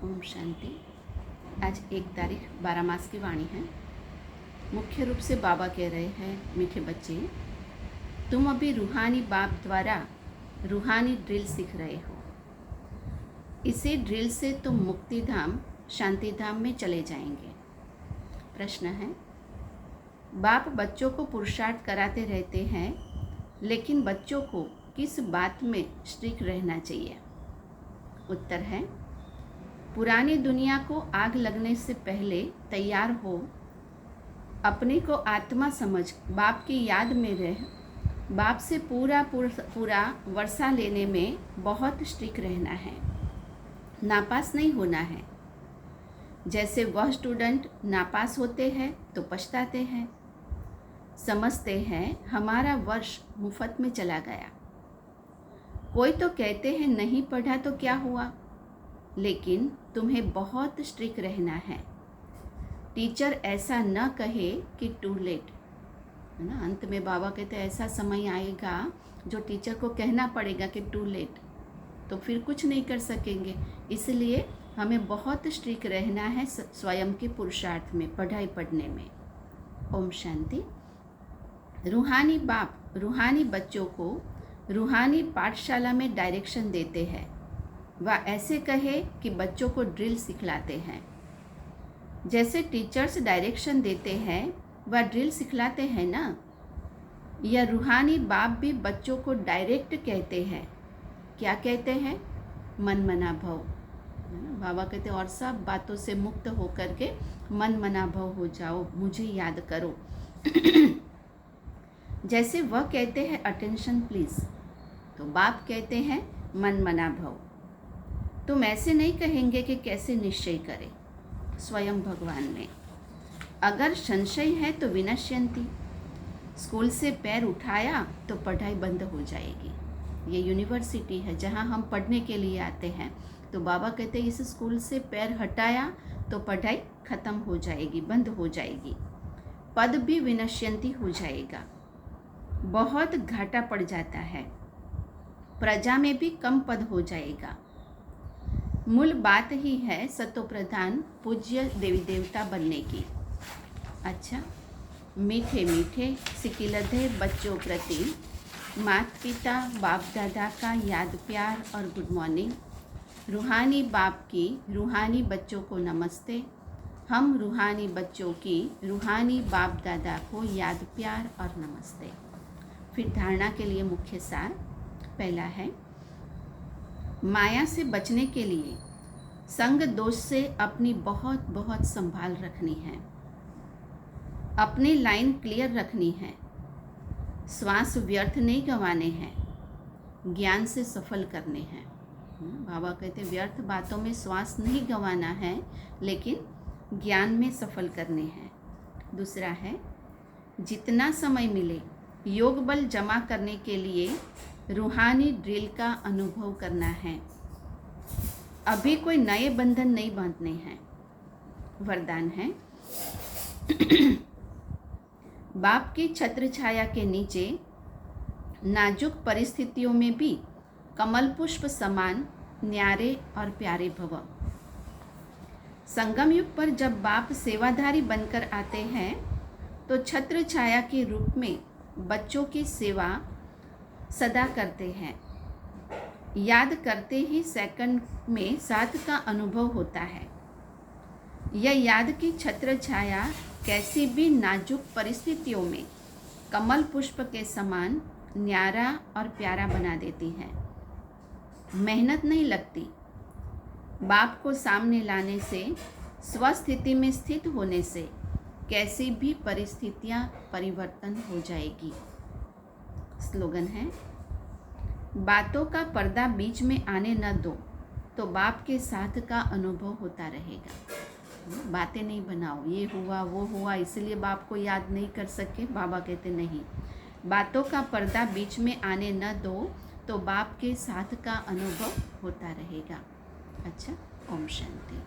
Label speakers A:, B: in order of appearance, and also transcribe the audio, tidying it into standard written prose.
A: ओम शांति। आज 1 तारीख 12 मास की वाणी है। मुख्य रूप से बाबा कह रहे हैं, मीठे बच्चे, तुम अभी रूहानी बाप द्वारा रूहानी ड्रिल सीख रहे हो। इसी ड्रिल से तुम मुक्ति धाम, शांति धाम में चले जाएंगे। प्रश्न है, बाप बच्चों को पुरुषार्थ कराते रहते हैं, लेकिन बच्चों को किस बात में स्ट्रिक्ट रहना चाहिए? उत्तर है, पुरानी दुनिया को आग लगने से पहले तैयार हो, अपने को आत्मा समझ बाप की याद में रह, बाप से पूरा वर्षा लेने में बहुत स्ट्रिक्ट रहना है, नापास नहीं होना है। जैसे वह स्टूडेंट नापास होते हैं तो पछताते हैं, समझते हैं हमारा वर्ष मुफ्त में चला गया। कोई तो कहते हैं नहीं पढ़ा तो क्या हुआ, लेकिन तुम्हें बहुत स्ट्रिक्ट रहना है। टीचर ऐसा न कहे कि टू लेट, है ना। अंत में बाबा कहते हैं ऐसा समय आएगा जो टीचर को कहना पड़ेगा कि टू लेट, तो फिर कुछ नहीं कर सकेंगे। इसलिए हमें बहुत स्ट्रिक्ट रहना है स्वयं के पुरुषार्थ में, पढ़ाई पढ़ने में। ओम शांति। रूहानी बाप रूहानी बच्चों को रूहानी पाठशाला में डायरेक्शन देते हैं। वह ऐसे कहे कि बच्चों को ड्रिल सिखलाते हैं। जैसे टीचर्स डायरेक्शन देते हैं, वह ड्रिल सिखलाते हैं ना। यह रूहानी बाप भी बच्चों को डायरेक्ट कहते हैं। क्या कहते हैं? मन मना भव, है ना। बाबा कहते हैं और सब बातों से मुक्त होकर के मन मना भव हो जाओ, मुझे याद करो। जैसे वह कहते हैं अटेंशन प्लीज, तो बाप कहते हैं मन मना भव। तुम ऐसे नहीं कहेंगे कि कैसे निश्चय करें, स्वयं भगवान में। अगर संशय है तो विनश्यंती, स्कूल से पैर उठाया तो पढ़ाई बंद हो जाएगी। ये यूनिवर्सिटी है जहाँ हम पढ़ने के लिए आते हैं, तो बाबा कहते हैं इस स्कूल से पैर हटाया तो पढ़ाई खत्म हो जाएगी, बंद हो जाएगी। पद भी विनश्यंती हो जाएगा, बहुत घाटा पड़ जाता है। प्रजा में भी कम पद हो जाएगा। मूल बात ही है सतो प्रधान पूज्य देवी देवता बनने की। अच्छा, मीठे मीठे सिकिलधे बच्चों प्रति माता पिता बाप दादा का याद प्यार और गुड मॉर्निंग। रूहानी बाप की रूहानी बच्चों को नमस्ते। हम रूहानी बच्चों की रूहानी बाप दादा को याद प्यार और नमस्ते। फिर धारणा के लिए मुख्य सार। पहला है, माया से बचने के लिए संग दोष से अपनी बहुत बहुत संभाल रखनी है। अपनी लाइन क्लियर रखनी है। श्वास व्यर्थ नहीं गंवाने हैं, ज्ञान से सफल करने हैं। बाबा कहते व्यर्थ बातों में श्वास नहीं गंवाना है, लेकिन ज्ञान में सफल करने हैं। दूसरा है, जितना समय मिले योग बल जमा करने के लिए रूहानी ड्रिल का अनुभव करना है। अभी कोई नए बंधन नहीं बांधने हैं। वरदान है, बाप की छत्र छाया के नीचे नाजुक परिस्थितियों में भी कमल पुष्प समान न्यारे और प्यारे भव। संगम युग पर जब बाप सेवाधारी बनकर आते हैं, तो छत्र छाया के रूप में बच्चों की सेवा सदा करते हैं। याद करते ही सेकंड में साथ का अनुभव होता है। यह याद की छत्र छाया कैसी भी नाजुक परिस्थितियों में कमल पुष्प के समान न्यारा और प्यारा बना देती है। मेहनत नहीं लगती। बाप को सामने लाने से, स्वस्थिति में स्थित होने से कैसी भी परिस्थितियां परिवर्तन हो जाएगी। स्लोगन है, बातों का पर्दा बीच में आने न दो, तो बाप के साथ का अनुभव होता रहेगा। बातें नहीं बनाओ, ये हुआ वो हुआ इसलिए बाप को याद नहीं कर सके। बाबा कहते नहीं, बातों का पर्दा बीच में आने न दो, तो बाप के साथ का अनुभव होता रहेगा। अच्छा, ओम शांति।